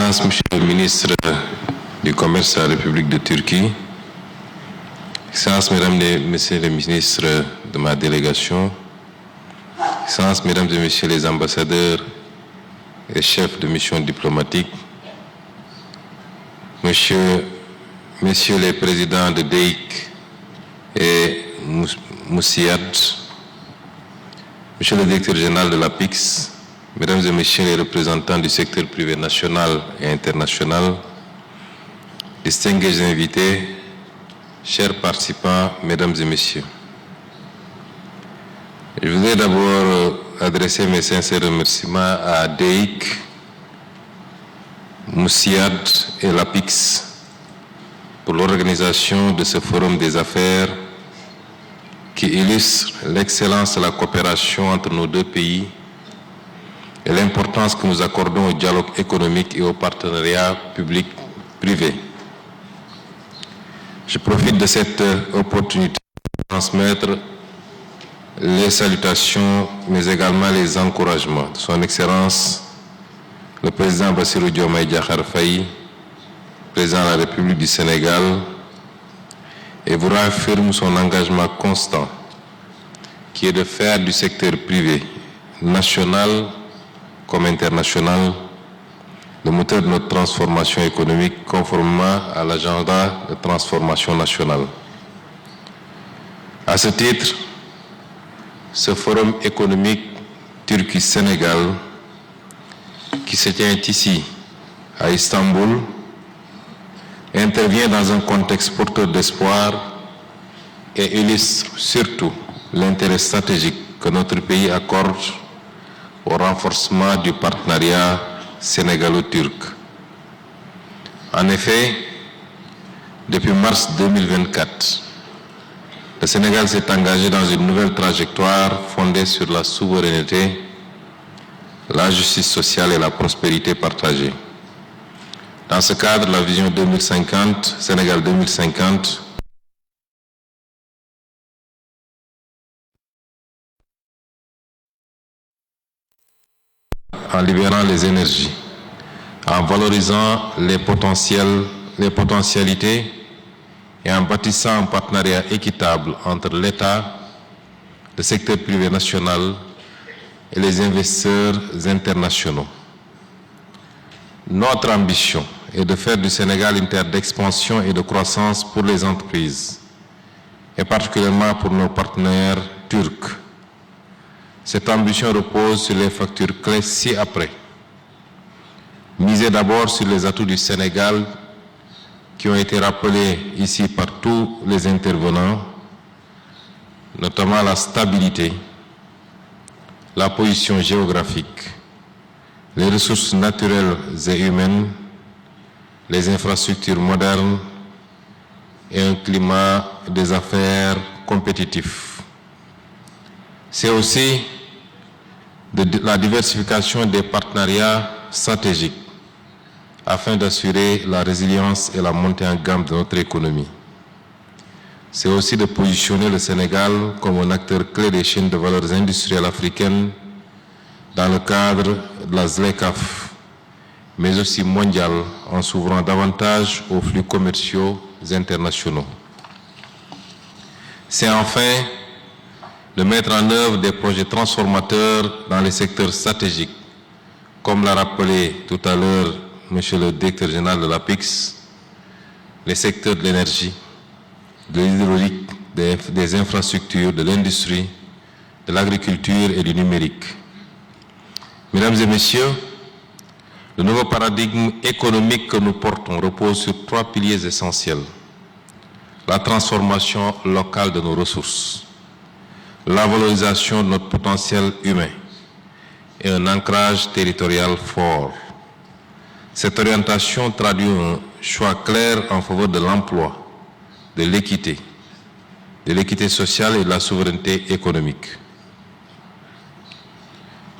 Excellences, Monsieur le ministre du Commerce de la République de Turquie, Excellences, Mesdames et Messieurs les ministres de ma délégation, Excellences, Mesdames et Messieurs les ambassadeurs et chefs de mission diplomatique, Messieurs les présidents de DEIC et Moussiad, Monsieur le directeur général de l'APIX, Mesdames et Messieurs les représentants du secteur privé national et international, distingués invités, chers participants, Mesdames et Messieurs. Je voudrais d'abord adresser mes sincères remerciements à DEIC, Moussiad et l'APIX pour l'organisation de ce forum des affaires qui illustre l'excellence de la coopération entre nos deux pays et l'importance que nous accordons au dialogue économique et au partenariat public-privé. Je profite de cette opportunité pour transmettre les salutations, mais également les encouragements de Son Excellence, le président Bassirou Diomaye Diakhar Faye, président de la République du Sénégal, et vous réaffirme son engagement constant, qui est de faire du secteur privé national comme international le moteur de notre transformation économique conformément à l'agenda de transformation nationale. À ce titre, ce forum économique Turquie-Sénégal qui se tient ici à Istanbul intervient dans un contexte porteur d'espoir et illustre surtout l'intérêt stratégique que notre pays accorde au renforcement du partenariat sénégalo-turc. En effet, depuis mars 2024, le Sénégal s'est engagé dans une nouvelle trajectoire fondée sur la souveraineté, la justice sociale et la prospérité partagée. Dans ce cadre, la vision 2050, Sénégal 2050, en libérant les énergies, en valorisant les potentialités et en bâtissant un partenariat équitable entre l'État, le secteur privé national et les investisseurs internationaux. Notre ambition est de faire du Sénégal une terre d'expansion et de croissance pour les entreprises, et particulièrement pour nos partenaires turcs. Cette ambition repose sur les facteurs clés ci-après. Miser d'abord sur les atouts du Sénégal qui ont été rappelés ici par tous les intervenants, notamment la stabilité, la position géographique, les ressources naturelles et humaines, les infrastructures modernes et un climat des affaires compétitif. C'est aussi de la diversification des partenariats stratégiques afin d'assurer la résilience et la montée en gamme de notre économie. C'est aussi de positionner le Sénégal comme un acteur clé des chaînes de valeurs industrielles africaines dans le cadre de la ZLECAf, mais aussi mondiale en s'ouvrant davantage aux flux commerciaux internationaux. C'est enfin de mettre en œuvre des projets transformateurs dans les secteurs stratégiques, comme l'a rappelé tout à l'heure Monsieur le directeur général de l'APIX, les secteurs de l'énergie, de l'hydraulique, des infrastructures, de l'industrie, de l'agriculture et du numérique. Mesdames et Messieurs, le nouveau paradigme économique que nous portons repose sur trois piliers essentiels. La transformation locale de nos ressources, la valorisation de notre potentiel humain et un ancrage territorial fort. Cette orientation traduit un choix clair en faveur de l'emploi, de l'équité sociale et de la souveraineté économique.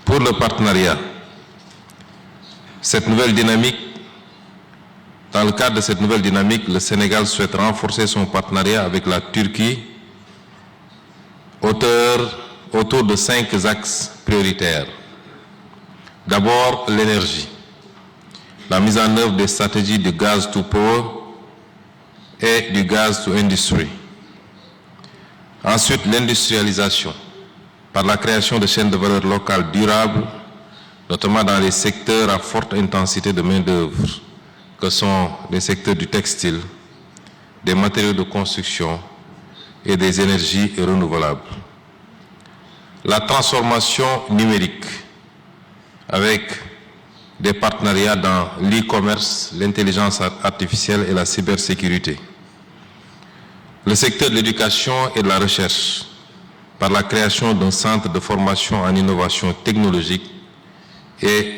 Pour le partenariat, dans le cadre de cette nouvelle dynamique, le Sénégal souhaite renforcer son partenariat avec la Turquie autour de 5 axes prioritaires. D'abord, l'énergie. la mise en œuvre des stratégies du gaz to power et du gaz to industry. Ensuite, l'industrialisation par la création de chaînes de valeur locales durables, notamment dans les secteurs à forte intensité de main-d'œuvre, que sont les secteurs du textile, des matériaux de construction et des énergies renouvelables. La transformation numérique avec des partenariats dans l'e-commerce, l'intelligence artificielle et la cybersécurité. Le secteur de l'éducation et de la recherche par la création d'un centre de formation en innovation technologique et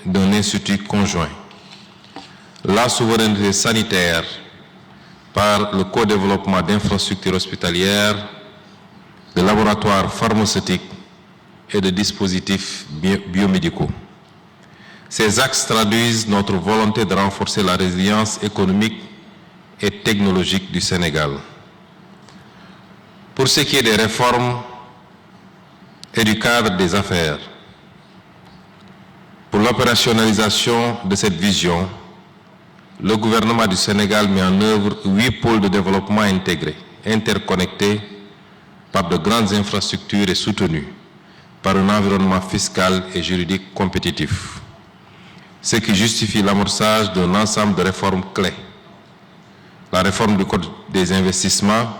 d'un institut conjoint. La souveraineté sanitaire par le co-développement d'infrastructures hospitalières, de laboratoires pharmaceutiques et de dispositifs biomédicaux. Ces axes traduisent notre volonté de renforcer la résilience économique et technologique du Sénégal. Pour ce qui est des réformes et du cadre des affaires, pour l'opérationnalisation de cette vision, le gouvernement du Sénégal met en œuvre 8 pôles de développement intégrés, interconnectés par de grandes infrastructures et soutenus par un environnement fiscal et juridique compétitif, ce qui justifie l'amorçage d'un ensemble de réformes clés. La réforme du Code des investissements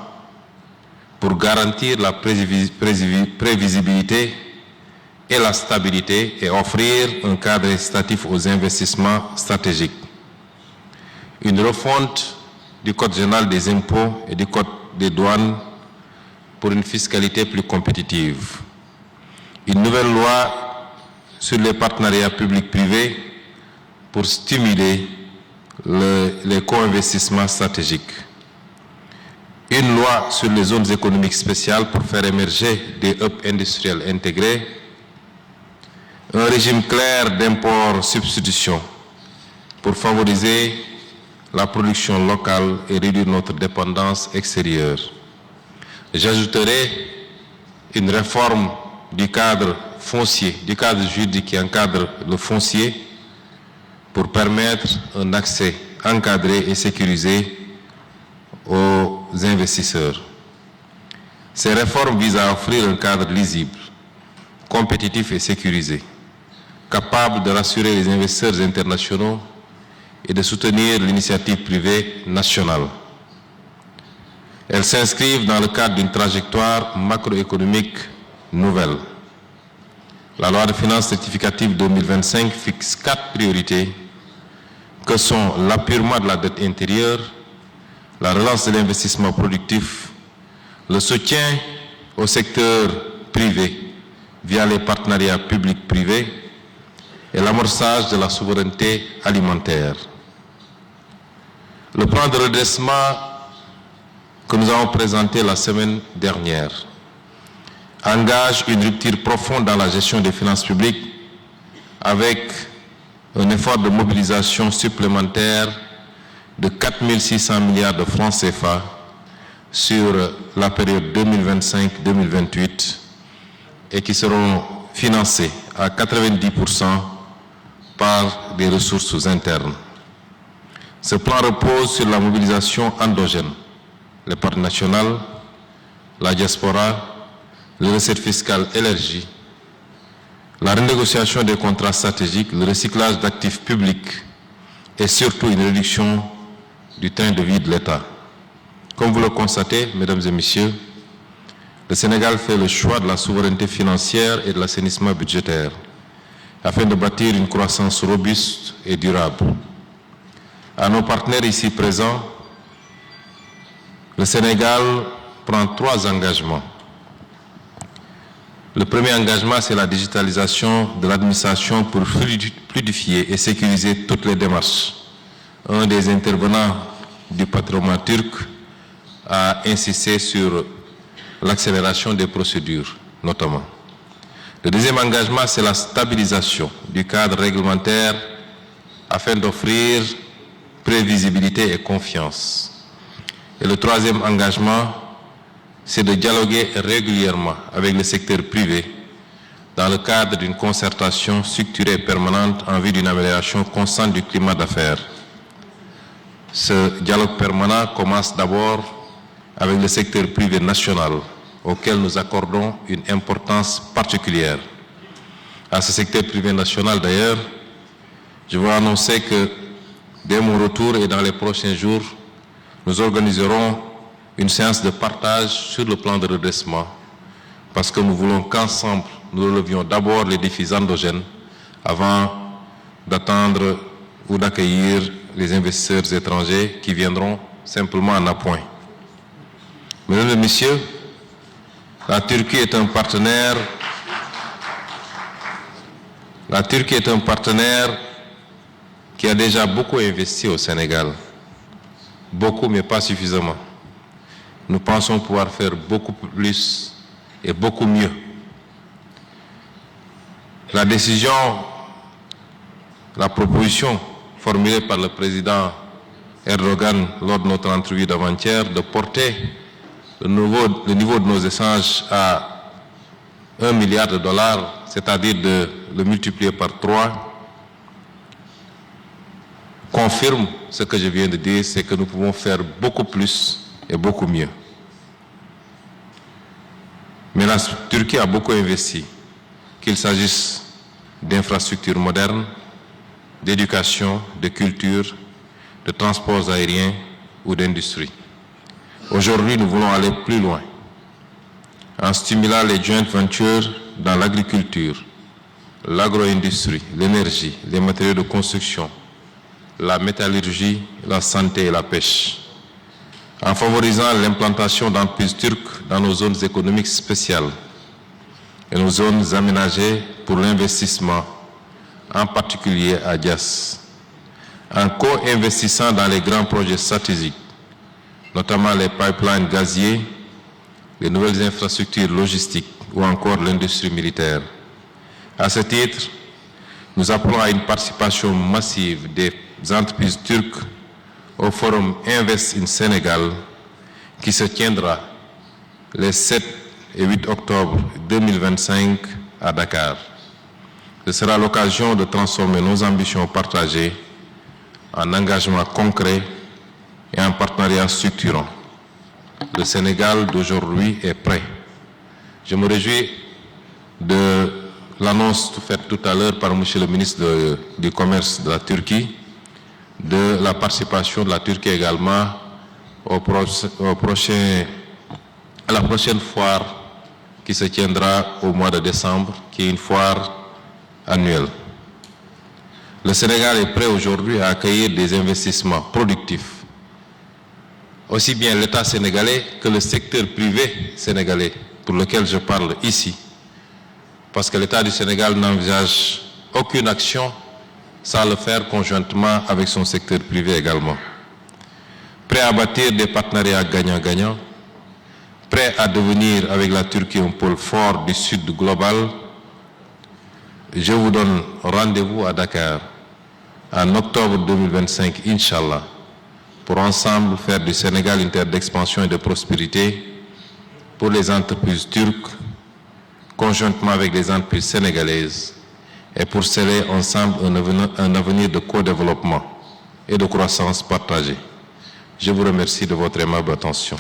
pour garantir la prévisibilité et la stabilité et offrir un cadre incitatif aux investissements stratégiques. Une refonte du Code général des impôts et du Code des douanes pour une fiscalité plus compétitive. Une nouvelle loi sur les partenariats publics-privés pour stimuler les co-investissements stratégiques. Une loi sur les zones économiques spéciales pour faire émerger des hubs industriels intégrés. Un régime clair d'import-substitution pour favoriser la production locale et réduire notre dépendance extérieure. J'ajouterai une réforme du cadre foncier, du cadre juridique qui encadre le foncier pour permettre un accès encadré et sécurisé aux investisseurs. Ces réformes visent à offrir un cadre lisible, compétitif et sécurisé, capable de rassurer les investisseurs internationaux et de soutenir l'initiative privée nationale. Elles s'inscrivent dans le cadre d'une trajectoire macroéconomique nouvelle. La loi de finances rectificative 2025 fixe 4 priorités que sont l'appurement de la dette intérieure, la relance de l'investissement productif, le soutien au secteur privé via les partenariats publics-privés et l'amorçage de la souveraineté alimentaire. Le plan de redressement que nous avons présenté la semaine dernière engage une rupture profonde dans la gestion des finances publiques avec un effort de mobilisation supplémentaire de 4 600 milliards de francs CFA sur la période 2025-2028 et qui seront financés à 90% par des ressources internes. Ce plan repose sur la mobilisation endogène, les parcs nationales, la diaspora, les recettes fiscales élargies, la renégociation des contrats stratégiques, le recyclage d'actifs publics et surtout une réduction du train de vie de l'État. Comme vous le constatez, mesdames et messieurs, le Sénégal fait le choix de la souveraineté financière et de l'assainissement budgétaire afin de bâtir une croissance robuste et durable. À nos partenaires ici présents, le Sénégal prend 3 engagements. Le premier engagement, c'est la digitalisation de l'administration pour fluidifier et sécuriser toutes les démarches. Un des intervenants du patrimoine turc a insisté sur l'accélération des procédures, notamment. Le deuxième engagement, c'est la stabilisation du cadre réglementaire afin d'offrir prévisibilité et confiance. Et le troisième engagement, c'est de dialoguer régulièrement avec le secteur privé dans le cadre d'une concertation structurée et permanente en vue d'une amélioration constante du climat d'affaires. Ce dialogue permanent commence d'abord avec le secteur privé national, auquel nous accordons une importance particulière. À ce secteur privé national, d'ailleurs, je veux annoncer que dès mon retour et dans les prochains jours, nous organiserons une séance de partage sur le plan de redressement, parce que nous voulons qu'ensemble, nous relevions d'abord les défis endogènes avant d'attendre ou d'accueillir les investisseurs étrangers qui viendront simplement en appoint. Mesdames et messieurs, la Turquie est un partenaire. La Turquie est un partenaire qui a déjà beaucoup investi au Sénégal. Beaucoup, mais pas suffisamment. Nous pensons pouvoir faire beaucoup plus et beaucoup mieux. La décision, la proposition formulée par le président Erdogan lors de notre entrevue d'avant-hier de porter le niveau de nos échanges à 1 milliard de dollars, c'est-à-dire de le multiplier par 3, confirme ce que je viens de dire, c'est que nous pouvons faire beaucoup plus et beaucoup mieux. Mais la Turquie a beaucoup investi, qu'il s'agisse d'infrastructures modernes, d'éducation, de culture, de transports aériens ou d'industrie. Aujourd'hui, nous voulons aller plus loin en stimulant les joint ventures dans l'agriculture, l'agro-industrie, l'énergie, les matériaux de construction, la métallurgie, la santé et la pêche, en favorisant l'implantation d'entreprises turques dans nos zones économiques spéciales et nos zones aménagées pour l'investissement, en particulier à Dias, en co-investissant dans les grands projets stratégiques, notamment les pipelines gaziers, les nouvelles infrastructures logistiques ou encore l'industrie militaire. À ce titre, nous appelons à une participation massive des entreprises turques au forum Invest in Sénégal qui se tiendra les 7 et 8 octobre 2025 à Dakar. Ce sera l'occasion de transformer nos ambitions partagées en engagements concrets et en partenariats structurants. Le Sénégal d'aujourd'hui est prêt. Je me réjouis de l'annonce faite tout à l'heure par M. le ministre du Commerce de la Turquie, de la participation de la Turquie également à la prochaine foire qui se tiendra au mois de décembre, qui est une foire annuelle. Le Sénégal est prêt aujourd'hui à accueillir des investissements productifs, aussi bien l'État sénégalais que le secteur privé sénégalais, pour lequel je parle ici, parce que l'État du Sénégal n'envisage aucune action sans le faire conjointement avec son secteur privé également. Prêt à bâtir des partenariats gagnant-gagnant, prêt à devenir avec la Turquie un pôle fort du Sud global, je vous donne rendez-vous à Dakar en octobre 2025, Inch'Allah, pour ensemble faire du Sénégal une terre d'expansion et de prospérité pour les entreprises turques, conjointement avec les entreprises sénégalaises, et pour sceller ensemble un avenir de co-développement et de croissance partagée. Je vous remercie de votre aimable attention.